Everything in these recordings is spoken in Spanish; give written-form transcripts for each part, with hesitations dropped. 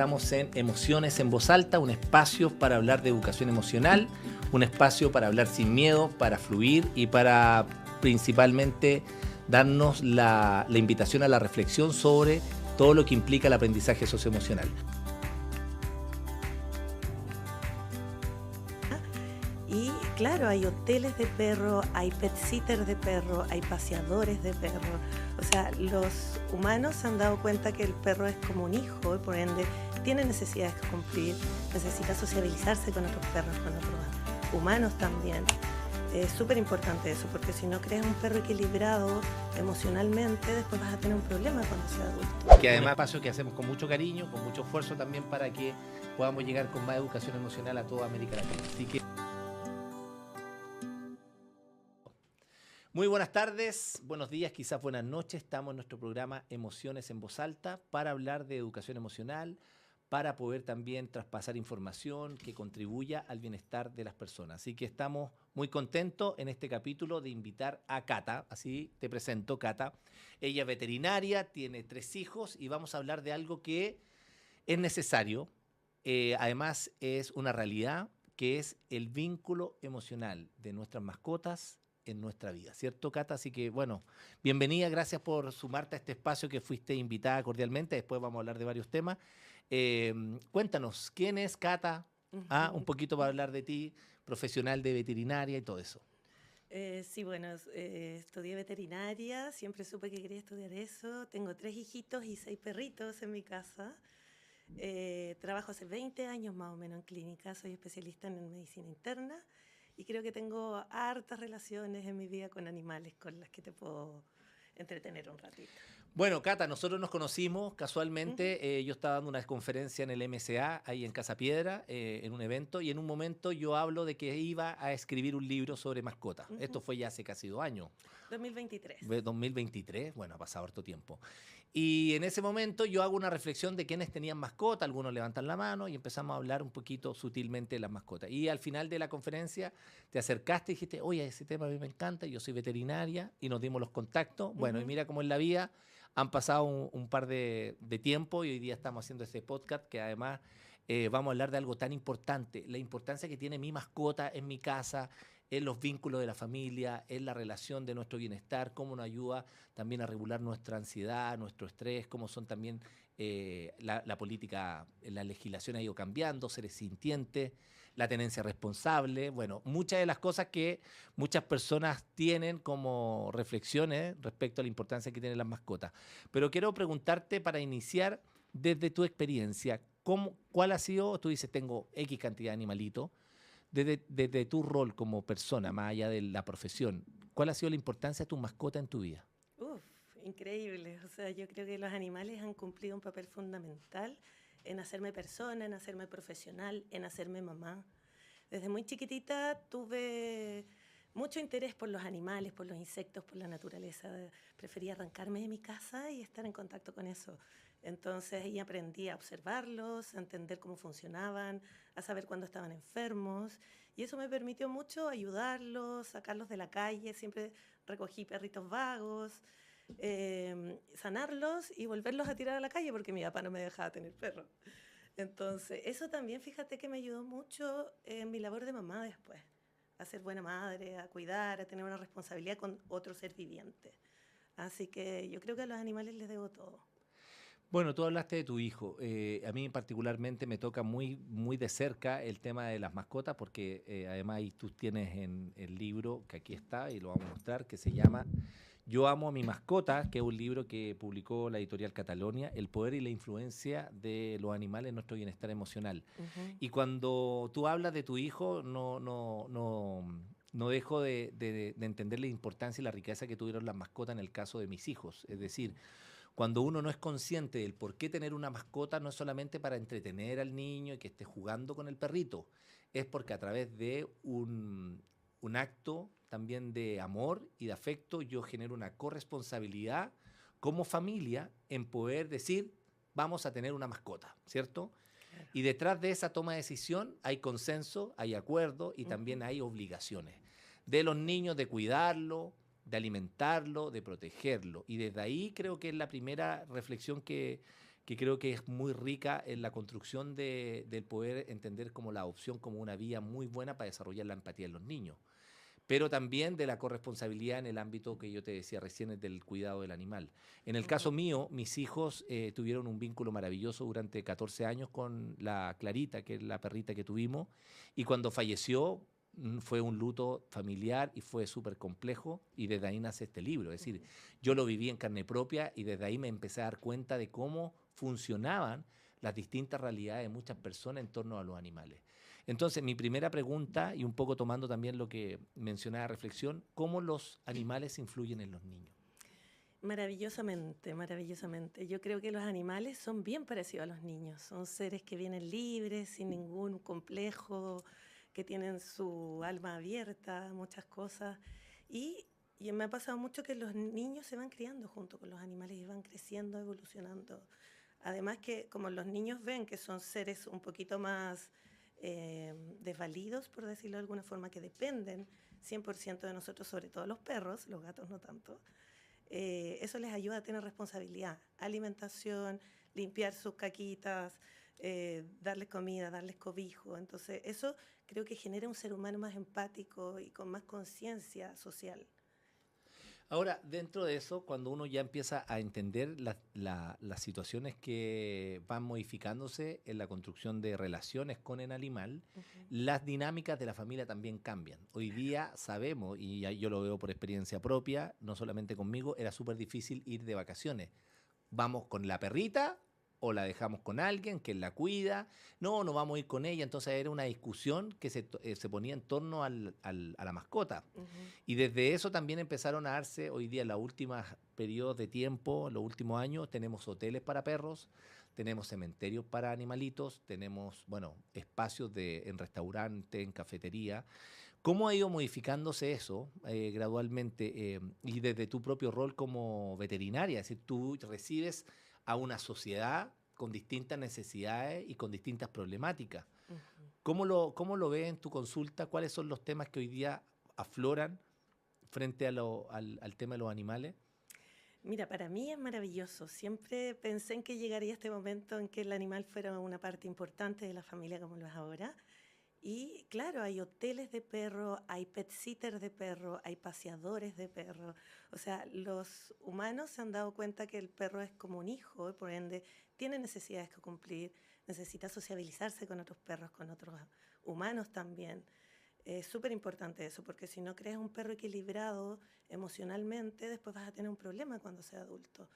estamos en Emociones en Voz Alta, un espacio para hablar de educación emocional, un espacio para hablar sin miedo, para fluir y para principalmente darnos la invitación a la reflexión sobre todo lo que implica el aprendizaje socioemocional. Y claro, hay hoteles de perro, hay pet sitters de perro, hay paseadores de perro. O sea, los humanos se han dado cuenta que el perro es como un hijo y por ende tiene necesidades que cumplir, necesita sociabilizarse con otros perros, con otros humanos también. Es súper importante eso, porque si no creas un perro equilibrado emocionalmente, después vas a tener un problema cuando seas adulto. Que además es un espacio que hacemos con mucho cariño, con mucho esfuerzo también para que podamos llegar con más educación emocional a toda América Latina. Así que muy buenas tardes, buenos días, quizás buenas noches. Estamos en nuestro programa Emociones en Voz Alta para hablar de educación emocional, para poder también traspasar información que contribuya al bienestar de las personas. Así que estamos muy contentos en este capítulo de invitar a Cata, así te presento, Cata. Ella es veterinaria, tiene 3 hijos y vamos a hablar de algo que es necesario, además es una realidad, que es el vínculo emocional de nuestras mascotas en nuestra vida, ¿cierto, Cata? Así que, bueno, bienvenida, gracias por sumarte a este espacio que fuiste invitada cordialmente. Después vamos a hablar de varios temas. Cuéntanos, ¿quién es Cata? Un poquito para hablar de ti, profesional de veterinaria y todo eso. Sí, bueno, estudié veterinaria, siempre supe que quería estudiar eso. Tengo 3 hijitos y 6 perritos en mi casa. Trabajo hace 20 años más o menos en clínica, soy especialista en medicina interna y creo que tengo hartas relaciones en mi vida con animales con las que te puedo entretener un ratito. Bueno, Cata, nosotros nos conocimos casualmente, yo estaba dando una conferencia en el MCA, ahí en Casa Piedra, en un evento, y en un momento yo hablo de que iba a escribir un libro sobre mascotas. Esto fue ya hace casi 2 años. 2023. 2023, bueno, ha pasado harto tiempo. Y en ese momento yo hago una reflexión de quiénes tenían mascota, algunos levantan la mano y empezamos a hablar un poquito sutilmente de las mascotas. Y al final de la conferencia te acercaste y dijiste, oye, ese tema a mí me encanta, yo soy veterinaria, y nos dimos los contactos. Bueno, y mira cómo en la vida han pasado un par de tiempo y hoy día estamos haciendo este podcast que además vamos a hablar de algo tan importante, la importancia que tiene mi mascota en mi casa, en los vínculos de la familia, en la relación de nuestro bienestar, cómo nos ayuda también a regular nuestra ansiedad, nuestro estrés, cómo son también la política, la legislación ha ido cambiando, seres sintientes, la tenencia responsable, bueno, muchas de las cosas que muchas personas tienen como reflexiones respecto a la importancia que tienen las mascotas. Pero quiero preguntarte para iniciar desde tu experiencia, ¿cuál ha sido? Tú dices, tengo X cantidad de animalitos. Desde tu rol como persona, más allá de la profesión, ¿cuál ha sido la importancia de tu mascota en tu vida? Uf, increíble. O sea, yo creo que los animales han cumplido un papel fundamental en hacerme persona, en hacerme profesional, en hacerme mamá. Desde muy chiquitita tuve mucho interés por los animales, por los insectos, por la naturaleza. Prefería arrancarme de mi casa y estar en contacto con eso. Entonces ahí aprendí a observarlos, a entender cómo funcionaban, a saber cuándo estaban enfermos. Y eso me permitió mucho ayudarlos, sacarlos de la calle. Siempre recogí perritos vagos, sanarlos y volverlos a tirar a la calle porque mi papá no me dejaba tener perros. Entonces, eso también, fíjate que me ayudó mucho en mi labor de mamá después, a ser buena madre, a cuidar, a tener una responsabilidad con otro ser viviente. Así que yo creo que a los animales les debo todo. Bueno, tú hablaste de tu hijo. A mí particularmente me toca muy, muy de cerca el tema de las mascotas porque además ahí tú tienes en el libro, que aquí está y lo vamos a mostrar, que se llama Yo amo a mi mascota, que es un libro que publicó la editorial Catalonia, El poder y la influencia de los animales en nuestro bienestar emocional. Y cuando tú hablas de tu hijo, no dejo de entender la importancia y la riqueza que tuvieron las mascotas en el caso de mis hijos. Es decir, cuando uno no es consciente del por qué tener una mascota, no es solamente para entretener al niño y que esté jugando con el perrito, es porque a través de un acto también de amor y de afecto yo genero una corresponsabilidad como familia en poder decir, vamos a tener una mascota, ¿cierto? Claro. Y detrás de esa toma de decisión hay consenso, hay acuerdo y también hay obligaciones de los niños de cuidarlo, de alimentarlo, de protegerlo. Y desde ahí creo que es la primera reflexión que que creo que es muy rica en la construcción del poder entender como la adopción como una vía muy buena para desarrollar la empatía en los niños, pero también de la corresponsabilidad en el ámbito que yo te decía recién, del cuidado del animal. En el caso mío, mis hijos tuvieron un vínculo maravilloso durante 14 años con la Clarita, que es la perrita que tuvimos, y cuando falleció fue un luto familiar y fue súper complejo, y desde ahí nace este libro. Es decir, yo lo viví en carne propia y desde ahí me empecé a dar cuenta de cómo funcionaban las distintas realidades de muchas personas en torno a los animales. Entonces, mi primera pregunta, y un poco tomando también lo que mencionaba reflexión, ¿cómo los animales influyen en los niños? Maravillosamente, maravillosamente. Yo creo que los animales son bien parecidos a los niños. Son seres que vienen libres, sin ningún complejo, que tienen su alma abierta, muchas cosas. Y, y me ha pasado mucho que los niños se van criando junto con los animales y van creciendo, evolucionando. Además que como los niños ven que son seres un poquito más desvalidos, por decirlo de alguna forma, que dependen 100% de nosotros, sobre todo los perros, los gatos no tanto, eso les ayuda a tener responsabilidad, alimentación, limpiar sus caquitas, darles comida, darles cobijo. Entonces eso creo que genera un ser humano más empático y con más conciencia social. Ahora, dentro de eso, cuando uno ya empieza a entender las situaciones que van modificándose en la construcción de relaciones con el animal, las dinámicas de la familia también cambian. Hoy día sabemos, y yo lo veo por experiencia propia, no solamente conmigo, era súper difícil ir de vacaciones. Vamos con la perrita o la dejamos con alguien que la cuida. No, no vamos a ir con ella. Entonces era una discusión que se ponía en torno a la mascota. Y desde eso también empezaron a darse hoy día, en los últimos periodos de tiempo, en los últimos años, tenemos hoteles para perros, tenemos cementerios para animalitos, tenemos, bueno, espacios en restaurante, en cafetería. ¿Cómo ha ido modificándose eso gradualmente y desde tu propio rol como veterinaria? Es decir, tú recibes a una sociedad con distintas necesidades y con distintas problemáticas. ¿Cómo lo ves en tu consulta? ¿Cuáles son los temas que hoy día afloran frente al tema de los animales? Mira, para mí es maravilloso. Siempre pensé en que llegaría este momento en que el animal fuera una parte importante de la familia como lo es ahora. Y claro, hay hoteles de perro, hay pet sitters de perro, hay paseadores de perro. O sea, los humanos se han dado cuenta que el perro es como un hijo, y por ende tiene necesidades que cumplir, necesita sociabilizarse con otros perros, con otros humanos también. Es súper importante eso, porque si no creas un perro equilibrado emocionalmente, después vas a tener un problema cuando sea adulto.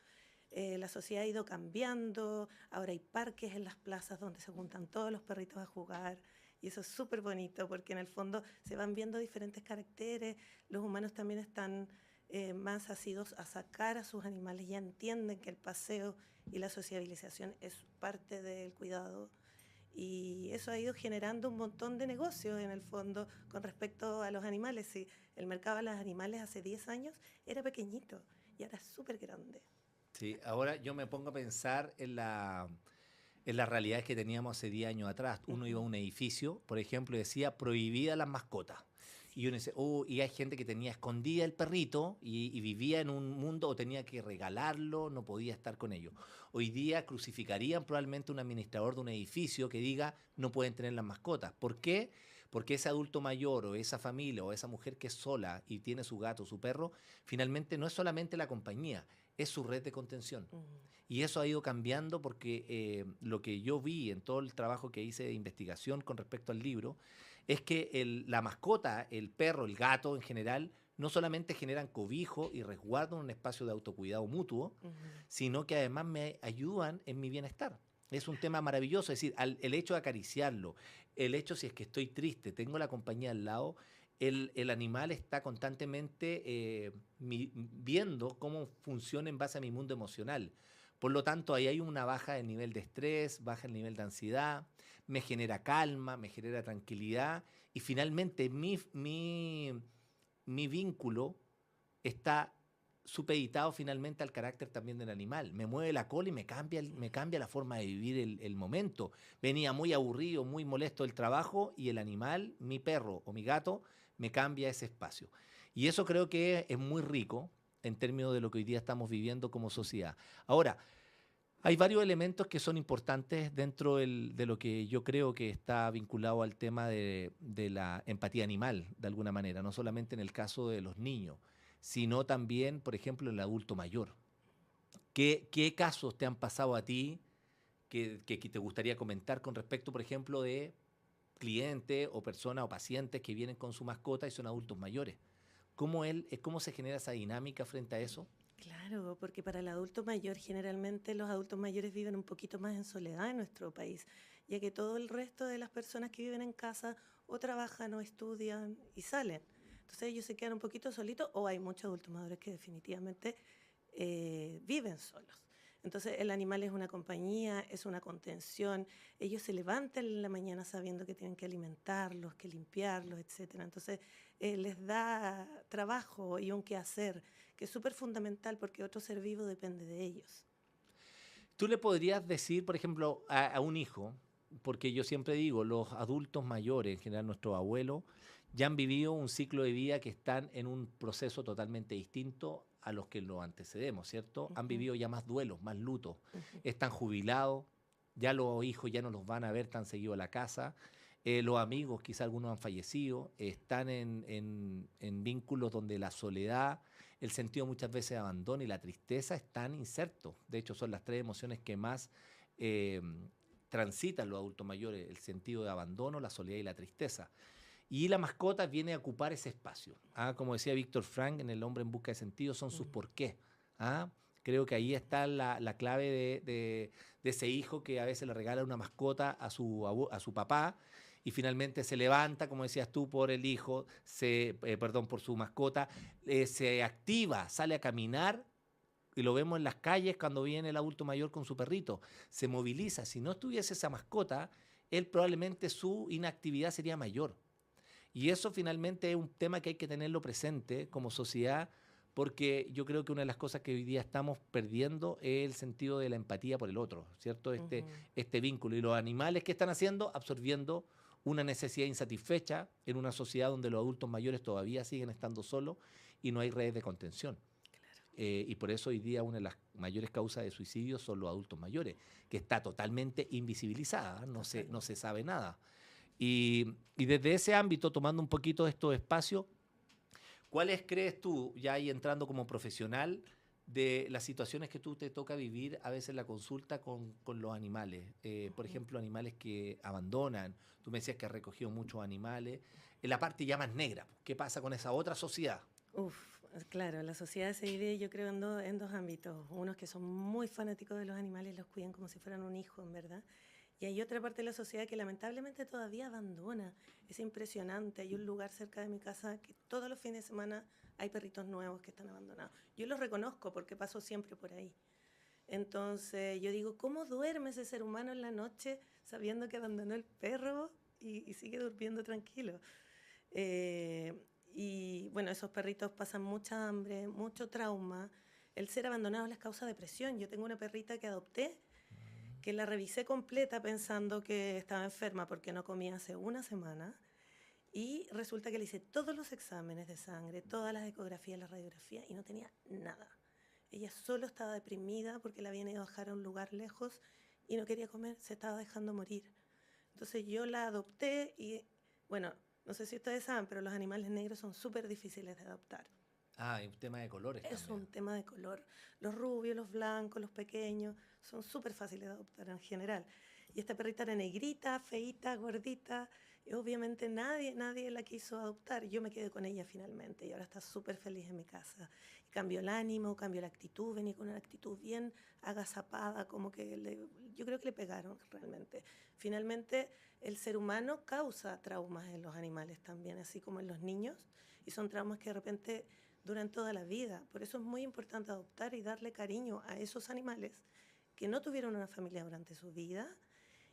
La sociedad ha ido cambiando, ahora hay parques en las plazas donde se juntan todos los perritos a jugar. Y eso es súper bonito porque en el fondo se van viendo diferentes caracteres. Los humanos también están más asidos a sacar a sus animales, ya entienden que el paseo y la sociabilización es parte del cuidado. Y eso ha ido generando un montón de negocios en el fondo con respecto a los animales. Sí, el mercado de los animales hace 10 años era pequeñito y ahora es súper grande. Sí, ahora yo me pongo a pensar en las realidades que teníamos hace 10 años atrás. Uno iba a un edificio, por ejemplo, y decía prohibida las mascotas. Y uno dice, oh, y hay gente que tenía escondida el perrito y vivía en un mundo o tenía que regalarlo, no podía estar con ellos. Hoy día crucificarían probablemente un administrador de un edificio que diga no pueden tener las mascotas. ¿Por qué? Porque ese adulto mayor o esa familia o esa mujer que es sola y tiene su gato o su perro, finalmente no es solamente la compañía, es su red de contención. Y eso ha ido cambiando porque lo que yo vi en todo el trabajo que hice de investigación con respecto al libro es que la mascota, el perro, el gato en general, no solamente generan cobijo y resguardo en un espacio de autocuidado mutuo, sino que además me ayudan en mi bienestar. Es un tema maravilloso, es decir, el hecho de acariciarlo, el hecho si es que estoy triste, tengo la compañía al lado, el animal está constantemente viendo cómo funciona en base a mi mundo emocional. Por lo tanto, ahí hay una baja del nivel de estrés, baja el nivel de ansiedad, me genera calma, me genera tranquilidad y finalmente mi vínculo está supeditado finalmente al carácter también del animal. Me mueve la cola y me cambia la forma de vivir el momento. Venía muy aburrido, muy molesto del trabajo y el animal, mi perro o mi gato, me cambia ese espacio. Y eso creo que es muy rico en términos de lo que hoy día estamos viviendo como sociedad. Ahora, Hay varios elementos que son importantes dentro de lo que yo creo que está vinculado al tema de la empatía animal, de alguna manera, no solamente en el caso de los niños, sino también, por ejemplo, en el adulto mayor. ¿Qué casos te han pasado a ti que te gustaría comentar con respecto, por ejemplo, de clientes o personas o pacientes que vienen con su mascota y son adultos mayores? ¿Cómo se genera esa dinámica frente a eso? Claro, porque para el adulto mayor, generalmente los adultos mayores viven un poquito más en soledad en nuestro país, ya que todo el resto de las personas que viven en casa o trabajan o estudian y salen. Entonces ellos se quedan un poquito solitos o hay muchos adultos mayores que definitivamente viven solos. Entonces el animal es una compañía, es una contención. Ellos se levantan en la mañana sabiendo que tienen que alimentarlos, que limpiarlos, etcétera. Entonces les da trabajo y un quehacer que es súper fundamental porque otro ser vivo depende de ellos. Tú le podrías decir, por ejemplo, a un hijo, porque yo siempre digo, los adultos mayores, en general nuestros abuelos, ya han vivido un ciclo de vida que están en un proceso totalmente distinto a los que lo antecedemos, ¿cierto? Han Ujú, vivido ya más duelos, más lutos, ujú. están jubilados, ya los hijos ya no los van a ver tan seguido a la casa, los amigos, quizá algunos han fallecido, están en vínculos donde la soledad, el sentido muchas veces de abandono y la tristeza están insertos. De hecho, son las tres emociones que más eh, transitan los adultos mayores, el sentido de abandono, la soledad y la tristeza. Y la mascota viene a ocupar ese espacio. ¿Ah? Como decía Víctor Frank en El hombre en busca de sentido, son sus Mm. porqués. ¿Ah? Creo que ahí está la clave de ese hijo que a veces le regala una mascota a su papá y finalmente se levanta, como decías tú, por el hijo, perdón, por su mascota, se activa, sale a caminar y lo vemos en las calles cuando viene el adulto mayor con su perrito, se moviliza. Si no estuviese esa mascota, él probablemente su inactividad sería mayor. Y eso finalmente es un tema que hay que tenerlo presente como sociedad, porque yo creo que una de las cosas que hoy día estamos perdiendo es el sentido de la empatía por el otro, ¿cierto? Ujú. Este vínculo. Y los animales, ¿qué están haciendo? Absorbiendo una necesidad insatisfecha en una sociedad donde los adultos mayores todavía siguen estando solos y no hay redes de contención. Y por eso hoy día una de las mayores causas de suicidio son los adultos mayores, que está totalmente invisibilizada, no se Totalmente. sabe nada. Y desde ese ámbito, tomando un poquito de estos espacios, ¿cuáles crees tú, ya ahí entrando como profesional, de las situaciones que tú te toca vivir a veces en la consulta con los animales? Por Ujú. ejemplo, animales que abandonan. Tú me decías que has recogido muchos animales. En la parte ya más negra, ¿qué pasa con esa otra sociedad? Uf, claro, la sociedad se divide, yo creo, en dos ámbitos. Unos que son muy fanáticos de los animales, los cuidan como si fueran un hijo, en verdad. Y hay otra parte de la sociedad que lamentablemente todavía abandona. Es impresionante. Hay un lugar cerca de mi casa que todos los fines de semana hay perritos nuevos que están abandonados. Yo los reconozco porque paso siempre por ahí. Entonces yo digo, ¿cómo duerme ese ser humano en la noche sabiendo que abandonó el perro y sigue durmiendo tranquilo? Eh, y bueno, esos perritos pasan mucha hambre, mucho trauma. El ser abandonado les causa depresión. Yo tengo una perrita que adopté, que la revisé completa pensando que estaba enferma porque no comía hace una semana. Y resulta que le hice todos los exámenes de sangre, todas las ecografías, las radiografías, y no tenía nada. Ella solo estaba deprimida porque la habían ido a dejar a un lugar lejos y no quería comer, se estaba dejando morir. Entonces yo la adopté y, bueno, no sé si ustedes saben, pero los animales negros son súper difíciles de adoptar. Ah, hay un tema de colores Es también. un tema de color. Los rubios, los blancos, los pequeños son súper fáciles de adoptar en general. Y esta perrita era negrita, feita, gordita. Y obviamente nadie la quiso adoptar. Yo me quedé con ella finalmente y ahora está súper feliz en mi casa. Y cambió el ánimo, cambió la actitud, venía con una actitud bien agazapada, como que yo creo que le pegaron realmente. Finalmente, el ser humano causa traumas en los animales también, así como en los niños. Y son traumas que de repente duran toda la vida. Por eso es muy importante adoptar y darle cariño a esos animales que no tuvieron una familia durante su vida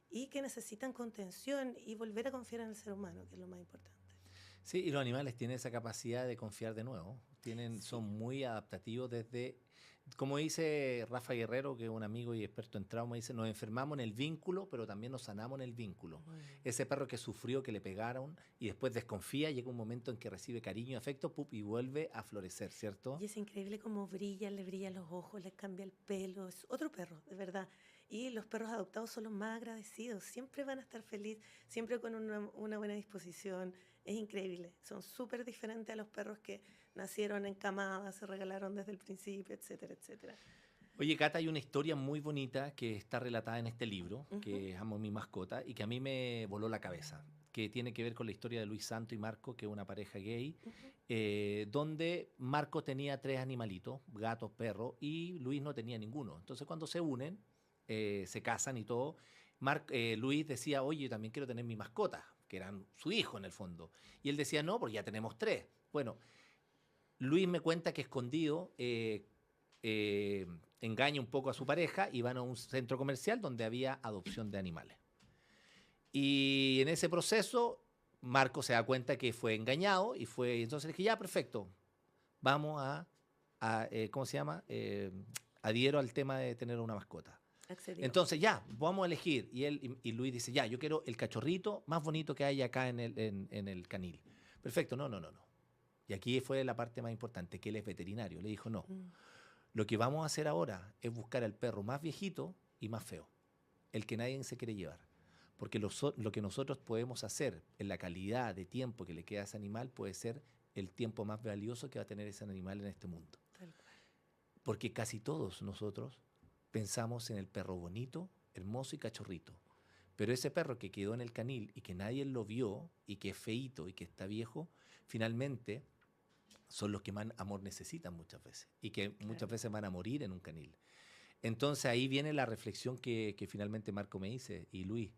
y que necesitan contención y volver a confiar en el ser humano, que es lo más importante. Sí, y los animales tienen esa capacidad de confiar de nuevo. Son muy adaptativos desde, como dice Rafa Guerrero, que es un amigo y experto en trauma, dice, nos enfermamos en el vínculo, pero también nos sanamos en el vínculo. Ese perro que sufrió, que le pegaron y después desconfía, llega un momento en que recibe cariño y afecto y vuelve a florecer, ¿cierto? Y es increíble cómo brilla, le brillan los ojos, le cambia el pelo, es otro perro, de verdad. Y los perros adoptados son los más agradecidos, siempre van a estar felices, siempre con una buena disposición. Es increíble, son súper diferentes a los perros que nacieron en camadas, se regalaron desde el principio, etcétera, etcétera. Oye, Cata, hay una historia muy bonita que está relatada en este libro, que Amo mi mascota, y que a mí me voló la cabeza, que tiene que ver con la historia de Luis Santo y Marco, que es una pareja gay, donde Marco tenía 3 animalitos, gatos, perros, y Luis no tenía ninguno. Entonces, cuando se unen, se casan y todo, Luis decía, oye, yo también quiero tener mi mascota, que eran su hijo en el fondo. Y él decía, no, porque ya tenemos 3. Bueno, Luis me cuenta que escondido engaña un poco a su pareja y van a un centro comercial donde había adopción de animales. Y en ese proceso, Marco se da cuenta que fue engañado y entonces le dije, ya, perfecto, vamos ¿cómo se llama? Adhiero al tema de tener una mascota. Accedió. Entonces ya, vamos a elegir. Y Luis dice, ya, yo quiero el cachorrito más bonito que hay acá en el canil. Perfecto, no. Y aquí fue la parte más importante, que él es veterinario. Le dijo, no, lo que vamos a hacer ahora es buscar al perro más viejito y más feo, el que nadie se quiere llevar. Porque lo que nosotros podemos hacer en la calidad de tiempo que le queda a ese animal puede ser el tiempo más valioso que va a tener ese animal en este mundo. Porque casi todos nosotros pensamos en el perro bonito, hermoso y cachorrito. Pero ese perro que quedó en el canil y que nadie lo vio y que es feíto y que está viejo, finalmente son los que más amor necesitan muchas veces y que muchas veces van a morir en un canil. Entonces ahí viene la reflexión que finalmente Marco me dice, y Luis,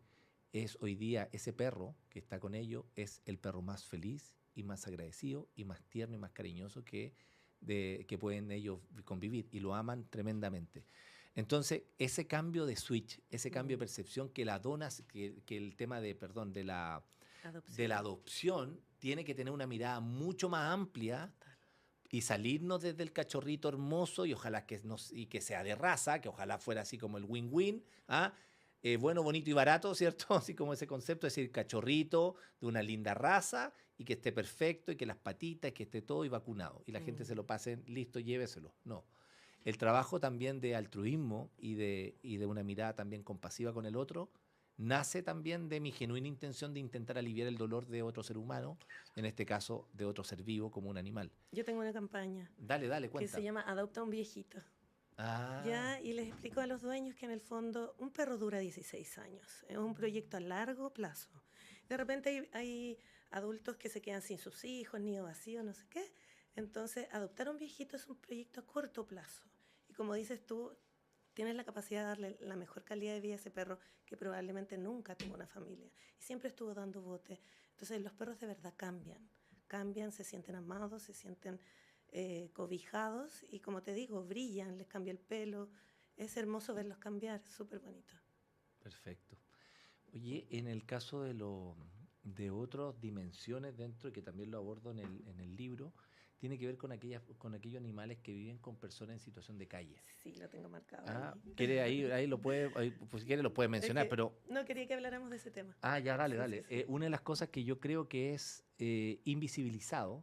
es hoy día ese perro que está con ellos es el perro más feliz y más agradecido y más tierno y más cariñoso que pueden ellos convivir y lo aman tremendamente. Entonces, ese cambio de switch, ese cambio de percepción que el tema de la adopción tiene que tener una mirada mucho más amplia y salirnos desde el cachorrito hermoso y ojalá que sea de raza, que ojalá fuera así como el win-win, bueno, bonito y barato, ¿cierto? Así como ese concepto, es decir, cachorrito de una linda raza y que esté perfecto y que las patitas, que esté todo y vacunado. Y la gente se lo pase, listo, lléveselo. No. El trabajo también de altruismo y de una mirada también compasiva con el otro nace también de mi genuina intención de intentar aliviar el dolor de otro ser humano, en este caso de otro ser vivo como un animal. Yo tengo una campaña. Dale, cuenta. Que se llama Adopta un viejito. Ya, y les explico a los dueños que en el fondo un perro dura 16 años. Es un proyecto a largo plazo. De repente hay adultos que se quedan sin sus hijos, nido vacío, no sé qué. Entonces, adoptar un viejito es un proyecto a corto plazo. Y como dices tú, tienes la capacidad de darle la mejor calidad de vida a ese perro que probablemente nunca tuvo una familia y siempre estuvo dando bote. Entonces, los perros de verdad cambian, se sienten amados, se sienten cobijados y, como te digo, brillan, les cambia el pelo. Es hermoso verlos cambiar, súper bonito. Perfecto. Oye, en el caso de otras dimensiones dentro, que también lo abordo en el libro, tiene que ver con aquellos animales que viven con personas en situación de calle. Sí, lo tengo marcado. ¿Quiere ahí lo puede, pues si quiere lo puede mencionar, pero... No, quería que habláramos de ese tema. Ya, dale. Sí. Una de las cosas que yo creo que es invisibilizado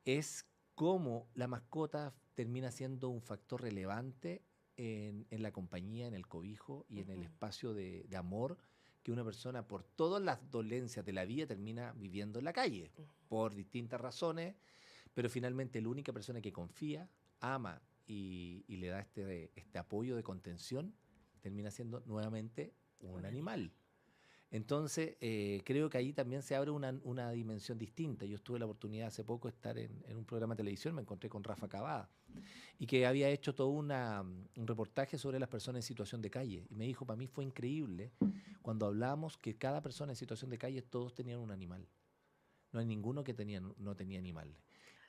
es cómo la mascota termina siendo un factor relevante en la compañía, en el cobijo y en el espacio de amor que una persona, por todas las dolencias de la vida, termina viviendo en la calle, por distintas razones, pero finalmente la única persona que confía, ama y le da este apoyo de contención, termina siendo nuevamente un animal. Entonces, creo que ahí también se abre una dimensión distinta. Yo tuve la oportunidad hace poco de estar en un programa de televisión, me encontré con Rafa Cavada, y que había hecho todo un reportaje sobre las personas en situación de calle. Y me dijo, para mí fue increíble, cuando hablábamos que cada persona en situación de calle, todos tenían un animal. No hay ninguno que no tenía animal.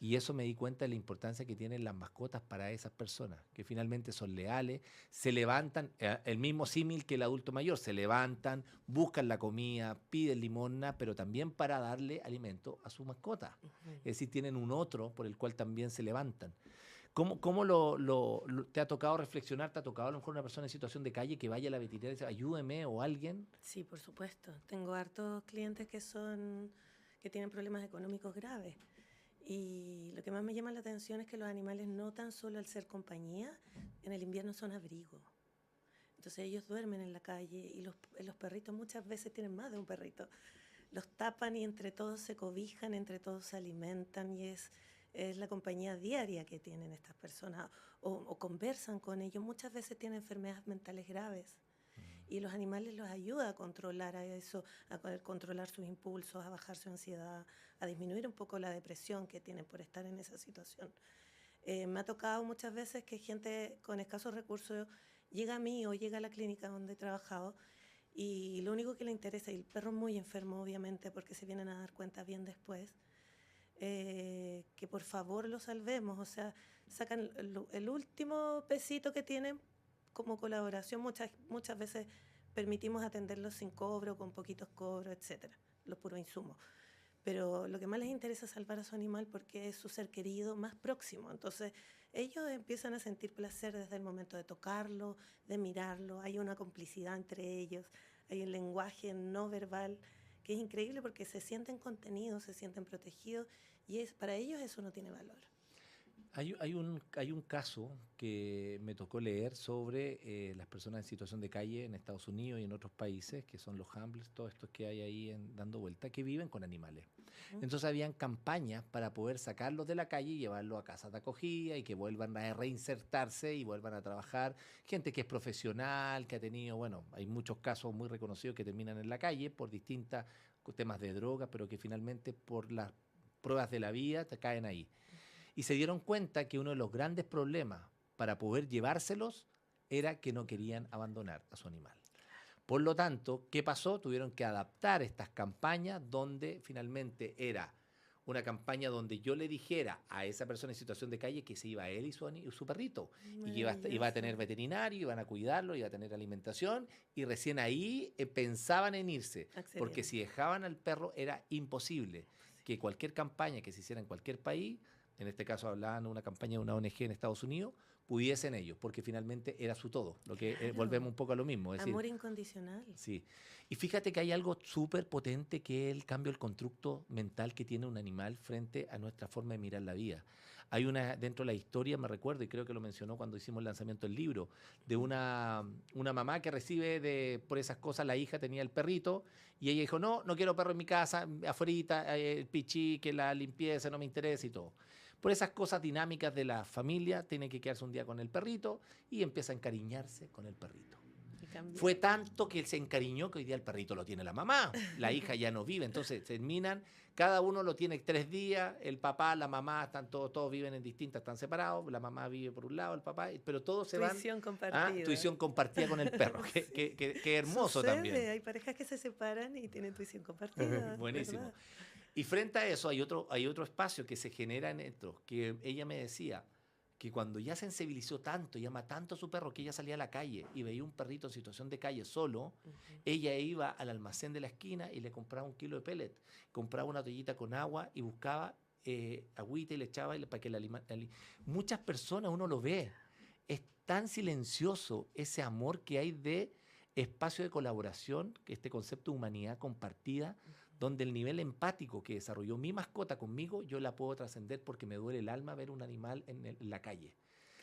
Y eso me di cuenta de la importancia que tienen las mascotas para esas personas, que finalmente son leales, se levantan, el mismo símil que el adulto mayor, se levantan, buscan la comida, piden limosna, pero también para darle alimento a su mascota. Ujú. Es decir, tienen un otro por el cual también se levantan. ¿Cómo te ha tocado reflexionar? ¿Te ha tocado a lo mejor una persona en situación de calle que vaya a la veterinaria y dice, ayúdeme o alguien? Sí, por supuesto. Tengo hartos clientes que tienen problemas económicos graves. Y lo que más me llama la atención es que los animales no tan solo al ser compañía, en el invierno son abrigo. Entonces ellos duermen en la calle y los perritos muchas veces tienen más de un perrito. Los tapan y entre todos se cobijan, entre todos se alimentan y es la compañía diaria que tienen estas personas o conversan con ellos. Muchas veces tienen enfermedades mentales graves y los animales los ayuda a controlar a eso, a poder controlar sus impulsos, a bajar su ansiedad, a disminuir un poco la depresión que tienen por estar en esa situación. Me ha tocado muchas veces que gente con escasos recursos llega a mí o llega a la clínica donde he trabajado y lo único que le interesa, y el perro muy enfermo obviamente porque se vienen a dar cuenta bien después, que por favor lo salvemos, o sea, sacan el último pesito que tienen como colaboración, muchas veces permitimos atenderlos sin cobro, con poquitos cobros, etcétera, los puros insumos. Pero lo que más les interesa es salvar a su animal porque es su ser querido más próximo. Entonces, ellos empiezan a sentir placer desde el momento de tocarlo, de mirarlo. Hay una complicidad entre ellos, hay un lenguaje no verbal que es increíble porque se sienten contenidos, se sienten protegidos y para ellos eso no tiene valor. Hay un caso que me tocó leer sobre las personas en situación de calle en Estados Unidos y en otros países, que son los Humbles, todos estos que hay ahí dando vuelta, que viven con animales. Entonces habían campañas para poder sacarlos de la calle y llevarlos a casas de acogida y que vuelvan a reinsertarse y vuelvan a trabajar. Gente que es profesional, que ha tenido, bueno, hay muchos casos muy reconocidos que terminan en la calle por distintos temas de droga, pero que finalmente por las pruebas de la vida te caen ahí. Y se dieron cuenta que uno de los grandes problemas para poder llevárselos era que no querían abandonar a su animal. Por lo tanto, ¿qué pasó? Tuvieron que adaptar estas campañas donde finalmente era una campaña donde yo le dijera a esa persona en situación de calle que se iba él y su perrito y que iba a tener veterinario, iban a cuidarlo, iba a tener alimentación y recién ahí pensaban en irse, porque si dejaban al perro era imposible que cualquier campaña que se hiciera en cualquier país, en este caso hablaban de una campaña de una ONG en Estados Unidos, pudiesen ellos, porque finalmente era su todo. Lo que Claro. Volvemos un poco a lo mismo. Es Amor decir, incondicional. sí. Y fíjate que hay algo súper potente que es el cambio del constructo mental que tiene un animal frente a nuestra forma de mirar la vida. Hay dentro de la historia, me recuerdo, y creo que lo mencionó cuando hicimos el lanzamiento del libro, de una mamá que recibe por esas cosas, la hija tenía el perrito, y ella dijo, no quiero perro en mi casa, afuera, el pichí, que la limpieza no me interesa y todo. Por esas cosas dinámicas de la familia, tiene que quedarse un día con el perrito y empieza a encariñarse con el perrito. Fue tanto que él se encariñó que hoy día el perrito lo tiene la mamá, la hija ya no vive, entonces terminan, cada uno lo tiene 3 días, el papá, la mamá, están todos viven en distintas, están separados, la mamá vive por un lado, el papá, pero todos se van. Tuición compartida. Tuición compartida con el perro, que hermoso Sucede, también. Hay parejas que se separan y tienen tuición compartida. Buenísimo. ¿Verdad? Y frente a eso hay otro espacio que se genera en esto, que ella me decía que cuando ya sensibilizó tanto y ama tanto a su perro que ella salía a la calle y veía un perrito en situación de calle solo, ella iba al almacén de la esquina y le compraba 1 kilo de pellet, compraba una toallita con agua y buscaba agüita y le echaba para que muchas personas uno lo ve, es tan silencioso ese amor que hay de espacio de colaboración, que este concepto de humanidad compartida, donde el nivel empático que desarrolló mi mascota conmigo, yo la puedo trascender porque me duele el alma ver un animal en la calle.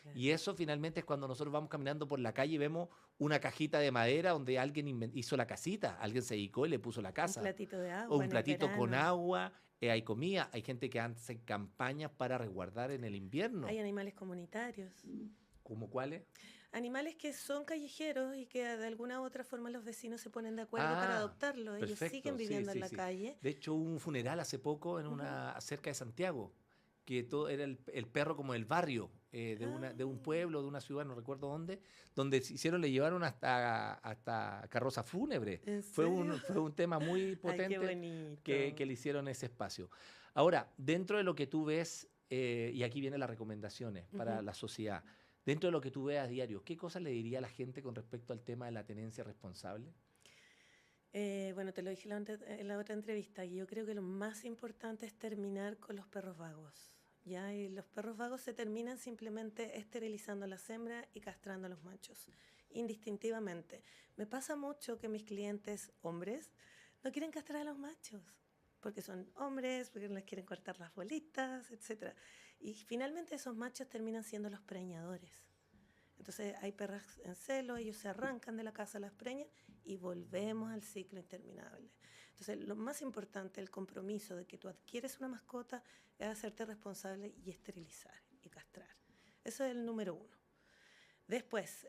Claro. Y eso finalmente es cuando nosotros vamos caminando por la calle y vemos una cajita de madera donde alguien hizo la casita, alguien se dedicó y le puso la casa. Un platito de agua. O un platito con agua, hay comida, hay gente que hace campañas para resguardar en el invierno. Hay animales comunitarios. ¿Cómo cuáles? Animales que son callejeros y que de alguna u otra forma los vecinos se ponen de acuerdo para adoptarlos. Ellos siguen viviendo en la calle. De hecho, hubo un funeral hace poco cerca de Santiago, que todo era el perro como del barrio, de un pueblo, de una ciudad, no recuerdo dónde, donde le llevaron hasta carroza fúnebre. Fue un tema muy potente. Ay, qué bonito. que le hicieron ese espacio. Ahora, dentro de lo que tú ves y aquí vienen las recomendaciones para la sociedad. Dentro de lo que tú veas a diario, ¿qué cosas le diría a la gente con respecto al tema de la tenencia responsable? Bueno, te lo dije en la otra entrevista, y yo creo que lo más importante es terminar con los perros vagos. ¿Ya? Y los perros vagos se terminan simplemente esterilizando a las hembras y castrando a los machos, indistintivamente. Me pasa mucho que mis clientes hombres no quieren castrar a los machos, porque son hombres, porque no les quieren cortar las bolitas, etcétera. Y finalmente esos machos terminan siendo los preñadores. Entonces hay perras en celo, ellos se arrancan de la casa, las preñan y volvemos al ciclo interminable. Entonces lo más importante, el compromiso de que tú adquieres una mascota, es hacerte responsable y esterilizar y castrar. Eso es el número uno. Después,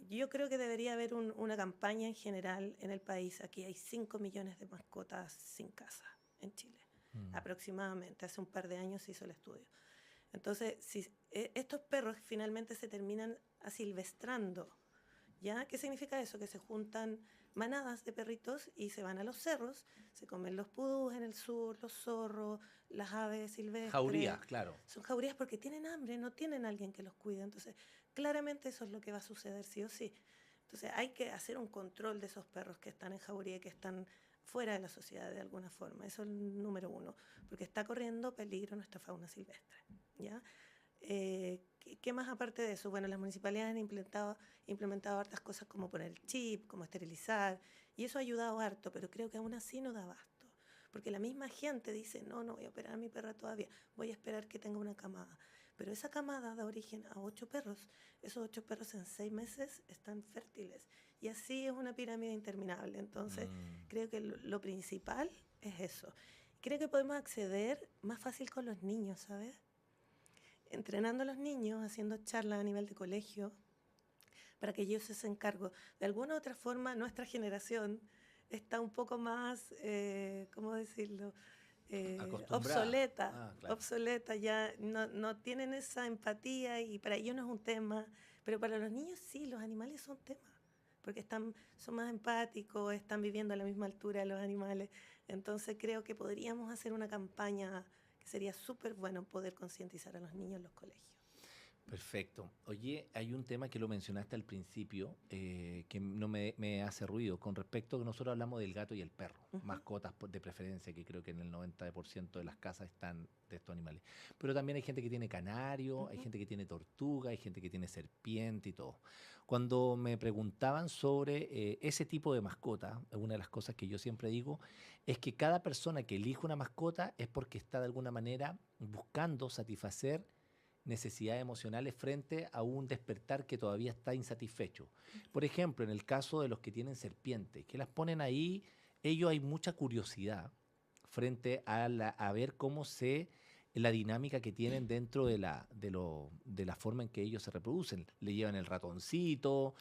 yo creo que debería haber una campaña en general en el país. Aquí hay 5 millones de mascotas sin casa en Chile, aproximadamente. Hace un par de años se hizo el estudio. Entonces, si estos perros finalmente se terminan asilvestrando, ¿ya? ¿Qué significa eso? Que se juntan manadas de perritos y se van a los cerros, se comen los pudús en el sur, los zorros, las aves silvestres. Jaurías, claro. Son jaurías porque tienen hambre, no tienen alguien que los cuide. Entonces, claramente eso es lo que va a suceder sí o sí. Entonces, hay que hacer un control de esos perros que están en jauría y que están fuera de la sociedad de alguna forma. Eso es el número uno, porque está corriendo peligro nuestra fauna silvestre. ¿Ya? ¿Qué más aparte de eso? Bueno, las municipalidades han implementado hartas cosas como poner el chip, como esterilizar, y eso ha ayudado harto, pero creo que aún así no da abasto, porque la misma gente dice, no, no voy a operar a mi perra todavía, voy a esperar que tenga una camada. Pero esa camada da origen a 8 perros. Esos 8 perros en 6 meses están fértiles. Y así es una pirámide interminable. Entonces, creo que lo principal es eso. Creo que podemos acceder más fácil con los niños, ¿sabes? Entrenando a los niños, haciendo charlas a nivel de colegio, para que ellos se hacen cargo. De alguna u otra forma, nuestra generación está un poco más, ¿cómo decirlo? Obsoleta, claro. obsoleta, ya no tienen esa empatía y para ellos no es un tema, pero para los niños sí, los animales son temas, porque son más empáticos, están viviendo a la misma altura de los animales. Entonces creo que podríamos hacer una campaña que sería súper bueno poder concientizar a los niños en los colegios. Perfecto. Oye, hay un tema que lo mencionaste al principio que no me hace ruido con respecto a que nosotros hablamos del gato y el perro, mascotas de preferencia, que creo que en el 90% de las casas están de estos animales. Pero también hay gente que tiene canario, hay gente que tiene tortuga, hay gente que tiene serpiente y todo. Cuando me preguntaban sobre ese tipo de mascota, una de las cosas que yo siempre digo es que cada persona que elige una mascota es porque está de alguna manera buscando satisfacer necesidades emocionales frente a un despertar que todavía está insatisfecho. Por ejemplo, en el caso de los que tienen serpientes, que las ponen ahí, ellos hay mucha curiosidad frente a ver cómo la dinámica que tienen dentro de la forma en que ellos se reproducen. Le llevan el ratoncito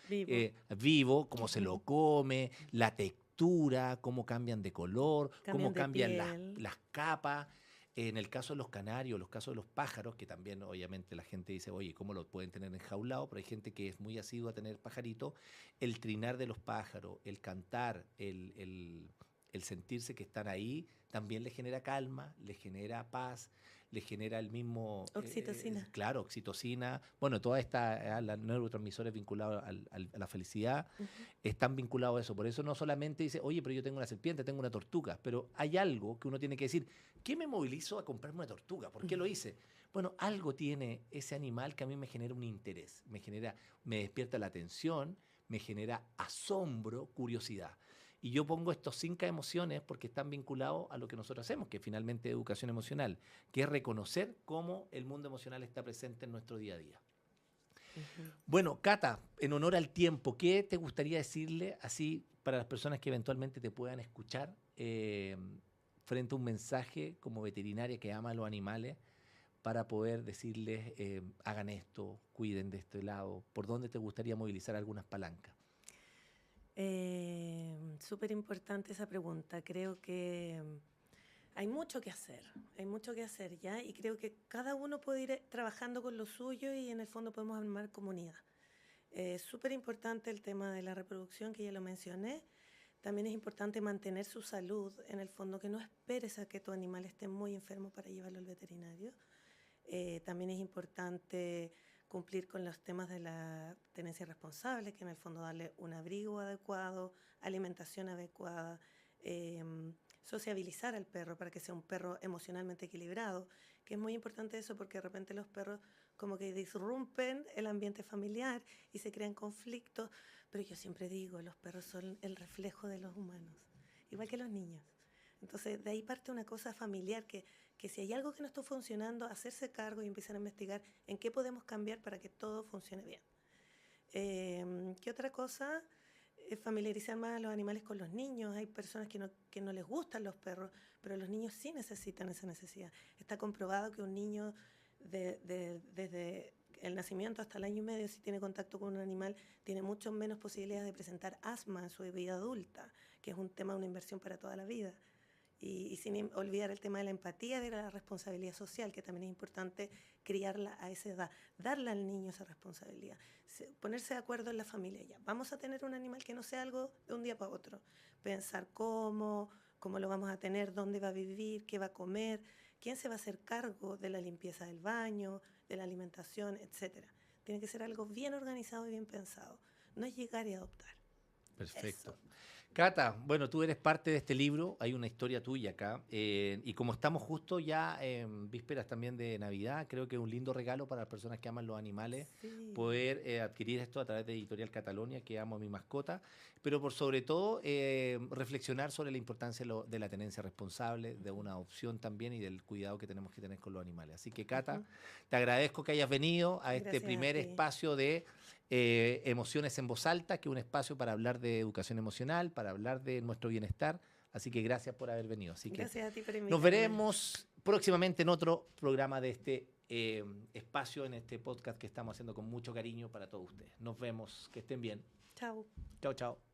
vivo, cómo se lo come, la textura, cómo cambian de color, cómo cambian las capas. En el caso de los canarios, los casos de los pájaros, que también obviamente la gente dice, oye, ¿cómo lo pueden tener enjaulado? Pero hay gente que es muy asidua a tener pajaritos. El trinar de los pájaros, el cantar, el sentirse que están ahí, también le genera calma, le genera paz, le genera el mismo... Oxitocina. Claro, oxitocina. Bueno, todas estas los neurotransmisores vinculados a la felicidad están vinculados a eso. Por eso no solamente dice, oye, pero yo tengo una serpiente, tengo una tortuga, pero hay algo que uno tiene que decir, ¿qué me movilizó a comprarme una tortuga? ¿Por qué lo hice? Bueno, algo tiene ese animal que a mí me genera un interés, me despierta la atención, me genera asombro, curiosidad. Y yo pongo estos 5 emociones porque están vinculados a lo que nosotros hacemos, que es finalmente educación emocional, que es reconocer cómo el mundo emocional está presente en nuestro día a día. Bueno, Cata, en honor al tiempo, ¿qué te gustaría decirle así para las personas que eventualmente te puedan escuchar frente a un mensaje como veterinaria que ama a los animales para poder decirles hagan esto, cuiden de este lado? ¿Por dónde te gustaría movilizar algunas palancas? Súper importante esa pregunta. Creo que hay mucho que hacer ya, y creo que cada uno puede ir trabajando con lo suyo y en el fondo podemos armar comunidad. Súper importante el tema de la reproducción, que ya lo mencioné. También es importante mantener su salud, en el fondo, que no esperes a que tu animal esté muy enfermo para llevarlo al veterinario. También es importante cumplir con los temas de la tenencia responsable, que en el fondo darle un abrigo adecuado, alimentación adecuada, sociabilizar al perro para que sea un perro emocionalmente equilibrado, que es muy importante eso porque de repente los perros como que disrumpen el ambiente familiar y se crean conflictos, pero yo siempre digo, los perros son el reflejo de los humanos, igual que los niños. Entonces, de ahí parte una cosa familiar que si hay algo que no está funcionando, hacerse cargo y empezar a investigar en qué podemos cambiar para que todo funcione bien. ¿Qué otra cosa? Familiarizar más a los animales con los niños. Hay personas que no les gustan los perros, pero los niños sí necesitan esa necesidad. Está comprobado que un niño desde el nacimiento hasta el año y medio, si tiene contacto con un animal, tiene mucho menos posibilidades de presentar asma en su vida adulta, que es un tema de una inversión para toda la vida. Y sin olvidar el tema de la empatía y de la responsabilidad social, que también es importante criarla a esa edad, darle al niño esa responsabilidad, ponerse de acuerdo en la familia. Ya, vamos a tener un animal que no sea algo de un día para otro, pensar cómo lo vamos a tener, dónde va a vivir, qué va a comer, quién se va a hacer cargo de la limpieza del baño, de la alimentación, etc. Tiene que ser algo bien organizado y bien pensado, no es llegar y adoptar. Perfecto. Eso. Cata, bueno, tú eres parte de este libro, hay una historia tuya acá, y como estamos justo ya en vísperas también de Navidad, creo que es un lindo regalo para las personas que aman los animales, sí, poder adquirir esto a través de Editorial Catalonia, que amo a mi mascota, pero por sobre todo reflexionar sobre la importancia de la tenencia responsable, de una adopción también y del cuidado que tenemos que tener con los animales. Así que, Cata, te agradezco que hayas venido a este primer espacio de Emociones en Voz Alta, que es un espacio para hablar de educación emocional, para hablar de nuestro bienestar. Así que gracias por haber venido. Así gracias a ti por invitarme. Nos veremos próximamente en otro programa de este espacio, en este podcast que estamos haciendo con mucho cariño para todos ustedes. Nos vemos. Que estén bien. Chao. Chao, chao.